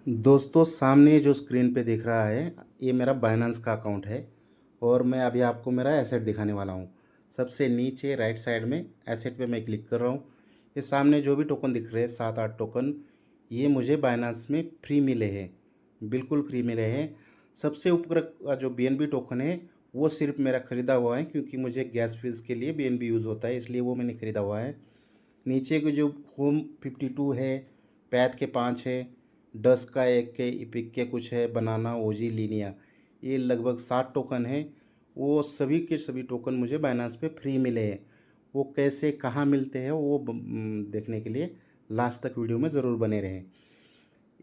दोस्तों सामने जो स्क्रीन पे दिख रहा है ये मेरा बाइनेंस का अकाउंट है और मैं अभी आपको मेरा एसेट दिखाने वाला हूँ। सबसे नीचे राइट साइड में एसेट पे मैं क्लिक कर रहा हूँ। ये सामने जो भी टोकन दिख रहे हैं 7-8 टोकन, ये मुझे बाइनेंस में फ्री मिले हैं, बिल्कुल फ्री मिले हैं। सबसे ऊपर का जो बीएनबी टोकन है वो सिर्फ मेरा ख़रीदा हुआ है, क्योंकि मुझे गैस फीस के लिए बीएनबी यूज़ होता है, इसलिए वो मैंने ख़रीदा हुआ है। नीचे के जो होम 52 है, पैथ के 5 है, डस का 1 के, इपिक के कुछ है, बनाना, ओजी, लीनिया, ये लगभग 7 टोकन है। वो सभी के सभी टोकन मुझे बाइनेंस पे फ्री मिले हैं। वो कैसे कहाँ मिलते हैं वो देखने के लिए लास्ट तक वीडियो में ज़रूर बने रहें।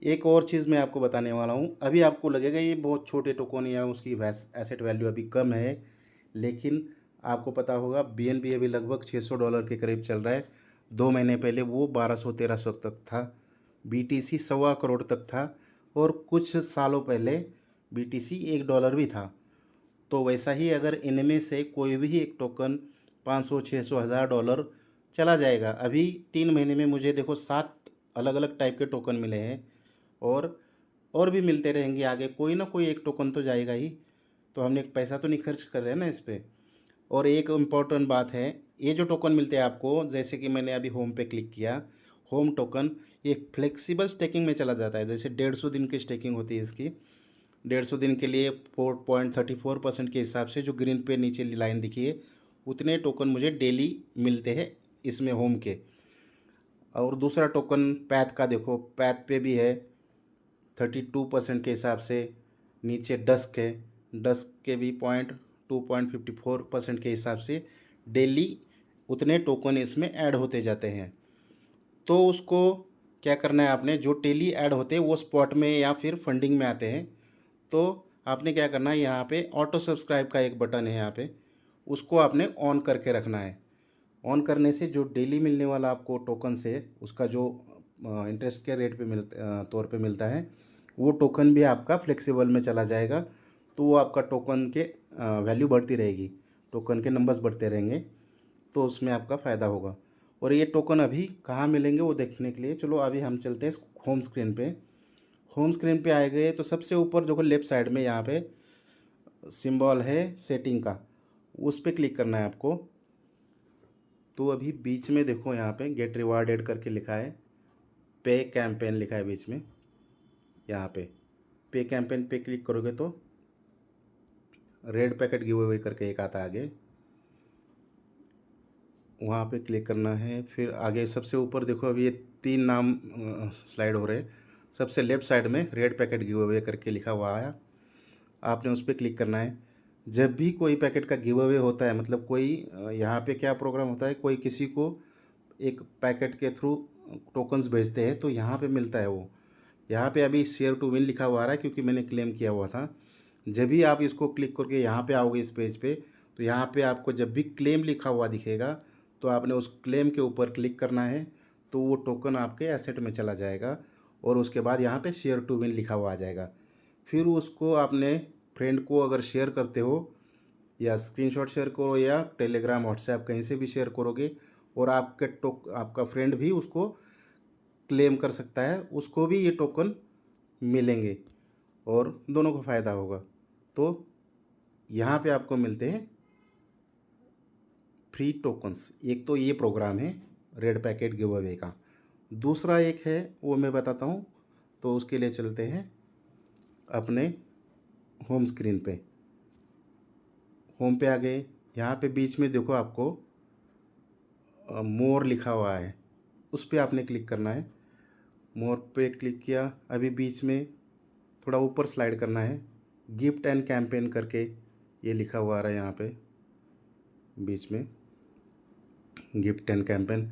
एक और चीज़ मैं आपको बताने वाला हूँ। अभी आपको लगेगा ये बहुत छोटे टोकन या उसकी एसेट वैल्यू अभी कम है, लेकिन आपको पता होगा बीएनबी अभी लगभग $600 के करीब चल रहा है। 2 महीने पहले वो 1200-1300 तक था। बीटीसी 1.25 करोड़ तक था और कुछ सालों पहले बीटीसी $1 भी था। तो वैसा ही अगर इनमें से कोई भी एक टोकन 500, 600, $1000 चला जाएगा। अभी 3 महीने में मुझे देखो 7 अलग अलग टाइप के टोकन मिले हैं और और भी मिलते रहेंगे आगे। कोई ना कोई एक टोकन तो जाएगा ही, तो हमने पैसा तो नहीं खर्च कर रहे हैं ना इस पे। और एक इम्पॉर्टेंट बात है, ये जो टोकन मिलते हैं आपको, जैसे कि मैंने अभी होम पे क्लिक किया, होम टोकन ये फ्लेक्सिबल स्टेकिंग में चला जाता है। जैसे 150 दिन की स्टेकिंग होती है इसकी, 150 दिन के लिए 4.34% के हिसाब से जो ग्रीन पे नीचे लाइन दिखी है, उतने टोकन मुझे डेली मिलते हैं इसमें होम के। और दूसरा टोकन पैथ का देखो, पैथ पे भी है 32% के हिसाब से। नीचे डस्क के भी 2.54% के हिसाब से डेली उतने टोकन इसमें ऐड होते जाते हैं। तो उसको क्या करना है आपने, जो डेली ऐड होते हैं वो स्पॉट में या फिर फंडिंग में आते हैं। तो आपने क्या करना है, यहाँ पे ऑटो सब्सक्राइब का एक बटन है यहाँ पे, उसको आपने ऑन करके रखना है। ऑन करने से जो डेली मिलने वाला आपको टोकन से उसका जो इंटरेस्ट के रेट पे तौर पे मिलता है, वो टोकन भी आपका फ्लेक्सिबल में चला जाएगा। तो वो आपका टोकन के वैल्यू बढ़ती रहेगी, टोकन के नंबर्स बढ़ते रहेंगे, तो उसमें आपका फ़ायदा होगा। और ये टोकन अभी कहाँ मिलेंगे वो देखने के लिए चलो अभी हम चलते हैं होम स्क्रीन पे। होम स्क्रीन पे आए गए तो सबसे ऊपर जो लेफ़्ट साइड में यहाँ पे सिंबल है सेटिंग का, उस पर क्लिक करना है आपको। तो अभी बीच में देखो यहाँ पे गेट रिवार्डेड करके लिखा है, पे कैंपेन लिखा है बीच में। यहाँ पे कैंपेन पे क्लिक करोगे तो रेड पैकेट गिव अवे करके एक आता है आगे, वहाँ पे क्लिक करना है। फिर आगे सबसे ऊपर देखो अभी ये 3 नाम स्लाइड हो रहे हैं। सबसे लेफ़्ट साइड में रेड पैकेट गिव अवे करके लिखा हुआ है, आपने उस पर क्लिक करना है। जब भी कोई पैकेट का गिव अवे होता है, मतलब कोई यहाँ पे क्या प्रोग्राम होता है, कोई किसी को एक पैकेट के थ्रू टोकन्स भेजते हैं तो यहाँ पे मिलता है वो। यहाँ पे अभी शेयर टू विन लिखा हुआ आ रहा है क्योंकि मैंने क्लेम किया हुआ था। जब भी आप इसको क्लिक करके यहाँ पे आओगे इस पेज पे, तो यहाँ पे आपको जब भी क्लेम लिखा हुआ दिखेगा तो आपने उस क्लेम के ऊपर क्लिक करना है, तो वो टोकन आपके एसेट में चला जाएगा और उसके बाद यहाँ पे शेयर टू विन लिखा हुआ आ जाएगा। फिर उसको आपने फ्रेंड को अगर शेयर करते हो या स्क्रीनशॉट शेयर करो या टेलीग्राम व्हाट्सएप कहीं से भी शेयर करोगे, और आपका फ्रेंड भी उसको क्लेम कर सकता है, उसको भी ये टोकन मिलेंगे और दोनों को फ़ायदा होगा। तो यहाँ पे आपको मिलते हैं फ्री टोकन्स। एक तो ये प्रोग्राम है रेड पैकेट गिव अवे का, दूसरा एक है वो मैं बताता हूँ। तो उसके लिए चलते हैं अपने होम स्क्रीन पे। होम पे आ गए, यहाँ पे बीच में देखो आपको मोर लिखा हुआ है, उस पर आपने क्लिक करना है। मोर पे क्लिक किया, अभी बीच में थोड़ा ऊपर स्लाइड करना है, गिफ्ट एंड कैंपेन करके ये लिखा हुआ आ रहा है यहाँ पे बीच में, गिफ्ट एंड कैंपेन।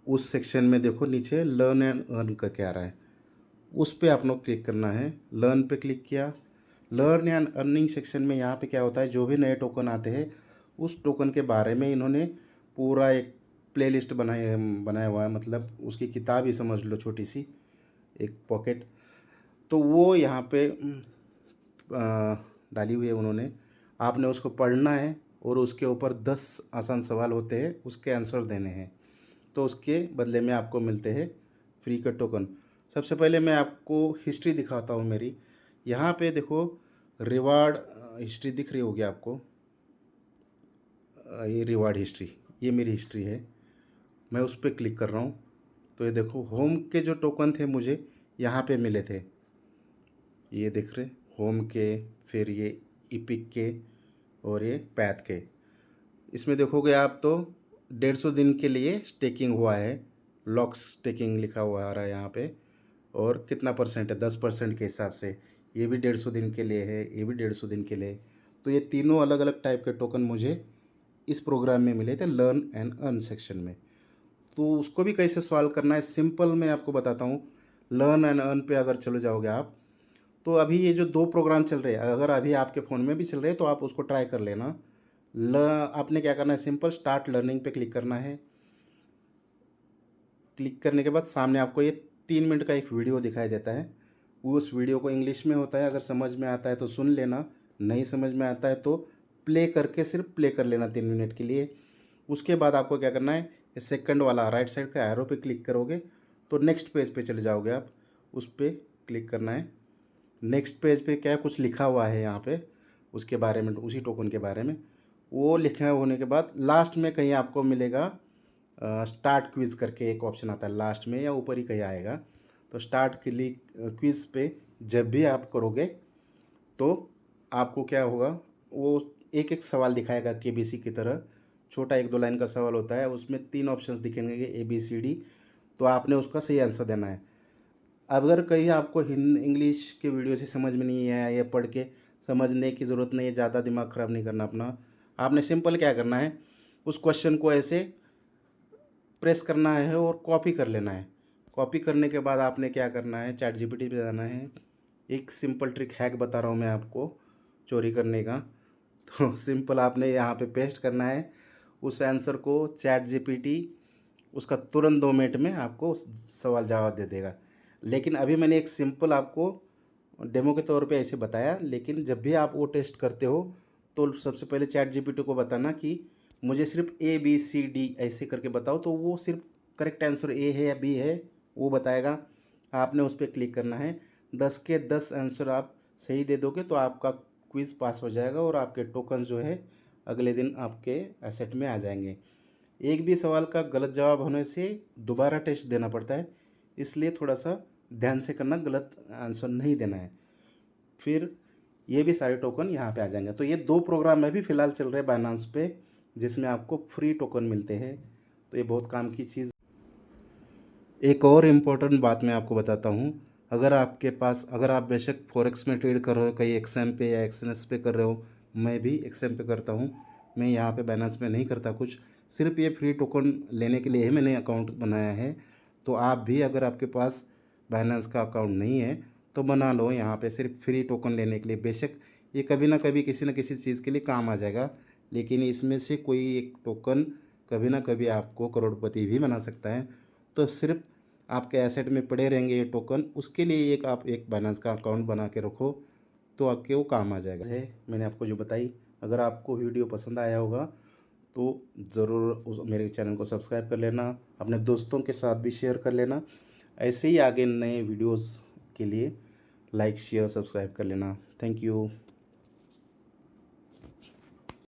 उस सेक्शन में देखो नीचे लर्न एंड अर्न करके आ रहा है, उस पे आप लोग क्लिक करना है। लर्न पे क्लिक किया, लर्न एंड अर्निंग सेक्शन में यहाँ पे क्या होता है, जो भी नए टोकन आते हैं उस टोकन के बारे में इन्होंने पूरा एक प्लेलिस्ट बनाया हुआ है, मतलब उसकी किताब ही समझ लो, छोटी सी एक पॉकेट। तो वो यहाँ पे डाली हुई है उन्होंने, आपने उसको पढ़ना है और उसके ऊपर 10 आसान सवाल होते हैं, उसके आंसर देने हैं। तो उसके बदले में आपको मिलते हैं फ्री का टोकन। सबसे पहले मैं आपको हिस्ट्री दिखाता हूँ मेरी। यहाँ पे देखो रिवार्ड हिस्ट्री दिख रही होगी आपको। ये रिवार्ड हिस्ट्री, ये मेरी हिस्ट्री है। मैं उस पर क्लिक कर रहा हूँ तो ये देखो होम के जो टोकन थे मुझे यहाँ पे मिले थे, ये दिख रहे होम के, फिर ये इपिक के और ये पैथ के। इसमें देखोगे आप तो 150 दिन के लिए स्टेकिंग हुआ है, लॉक स्टेकिंग लिखा हुआ आ रहा है यहाँ पे। और कितना परसेंट है, 10% के हिसाब से। ये भी 150 दिन के लिए है, ये भी 150 दिन के लिए। तो ये तीनों अलग अलग टाइप के टोकन मुझे इस प्रोग्राम में मिले थे लर्न एंड अर्न सेक्शन में। तो उसको भी कैसे सॉल्व करना है सिंपल मैं आपको बताता हूँ। लर्न एंड अर्न पे अगर चले जाओगे आप, तो अभी ये जो 2 प्रोग्राम चल रहे हैं, अगर अभी आपके फ़ोन में भी चल रहे हैं तो आप उसको ट्राई कर लेना। आपने क्या करना है, सिंपल स्टार्ट लर्निंग पे क्लिक करना है। क्लिक करने के बाद सामने आपको ये 3 मिनट का एक वीडियो दिखाई देता है। वो उस वीडियो को इंग्लिश में होता है, अगर समझ में आता है तो सुन लेना, नहीं समझ में आता है तो प्ले करके सिर्फ प्ले कर लेना 3 मिनट के लिए। उसके बाद आपको क्या करना है, सेकंड वाला राइट साइड का एरो पे क्लिक करोगे तो नेक्स्ट पेज पे चले जाओगे आप, उस पर क्लिक करना है। नेक्स्ट पेज पे क्या कुछ लिखा हुआ है यहाँ पे उसके बारे में, उसी टोकन के बारे में। वो लिखा होने के बाद लास्ट में कहीं आपको मिलेगा स्टार्ट क्विज़ करके एक ऑप्शन आता है लास्ट में, या ऊपर ही कहीं आएगा। तो स्टार्ट क्लिक क्विज़ पे जब भी आप करोगे तो आपको क्या होगा, वो एक एक सवाल दिखाएगा केबीसी की तरह। छोटा 1-2 लाइन का सवाल होता है, उसमें 3 ऑप्शंस दिखेंगे ABCD। तो आपने उसका सही आंसर देना है। अगर कहीं आपको इंग्लिश के वीडियो से समझ में नहीं आया या पढ़ के समझने की ज़रूरत नहीं है, ज़्यादा दिमाग ख़राब नहीं करना अपना। आपने सिंपल क्या करना है, उस क्वेश्चन को ऐसे प्रेस करना है और कॉपी कर लेना है। कॉपी करने के बाद आपने क्या करना है, चैट जीपीटी पे जाना है। एक सिंपल ट्रिक हैक बता रहा हूँ मैं आपको चोरी करने का। तो सिंपल आपने यहाँ पे पेस्ट करना है उस आंसर को, चैट जीपीटी उसका तुरंत 2 मिनट में आपको सवाल जवाब दे देगा। लेकिन अभी मैंने एक सिंपल आपको डेमो के तौर पे ऐसे बताया, लेकिन जब भी आप वो टेस्ट करते हो तो सबसे पहले चैट जीपीटी को बताना कि मुझे सिर्फ ABCD ऐसे करके बताओ, तो वो सिर्फ करेक्ट आंसर A है या B है वो बताएगा। आपने उस पर क्लिक करना है, 10 के 10 आंसर आप सही दे दोगे तो आपका क्विज़ पास हो जाएगा और आपके टोकन जो है अगले दिन आपके एसेट में आ जाएंगे। एक भी सवाल का गलत जवाब होने से दोबारा टेस्ट देना पड़ता है, इसलिए थोड़ा सा ध्यान से करना, गलत आंसर नहीं देना है। फिर ये भी सारे टोकन यहाँ पे आ जाएंगे। तो ये 2 प्रोग्राम में भी फ़िलहाल चल रहे हैं बाइनांस पे, जिसमें आपको फ्री टोकन मिलते हैं। तो ये बहुत काम की चीज़। एक और इम्पोर्टेंट बात मैं आपको बताता हूँ। अगर आपके पास, अगर आप बेशक फॉरेक्स में ट्रेड कर रहे हो, कहीं एक्सएम पे या एक्सएनएस पे कर रहे हो, मैं भी एक्सएम पे करता हूँ, मैं यहाँ पे बाइनांस में नहीं करता कुछ, सिर्फ ये फ्री टोकन लेने के लिए ही मैंने अकाउंट बनाया है। तो आप भी अगर आपके पास बाइनांस का अकाउंट नहीं है तो बना लो, यहाँ पे सिर्फ फ्री टोकन लेने के लिए। बेशक ये कभी ना कभी किसी न किसी चीज़ के लिए काम आ जाएगा, लेकिन इसमें से कोई एक टोकन कभी ना कभी आपको करोड़पति भी बना सकता है। तो सिर्फ आपके एसेट में पड़े रहेंगे ये टोकन, उसके लिए एक आप एक बाइनेंस का अकाउंट बना के रखो तो आपके वो काम आ जाएगा। है मैंने आपको जो बताई, अगर आपको वीडियो पसंद आया होगा तो ज़रूर मेरे चैनल को सब्सक्राइब कर लेना, अपने दोस्तों के साथ भी शेयर कर लेना। ऐसे ही आगे नए वीडियोस के लिए लाइक शेयर सब्सक्राइब कर लेना। Thank you.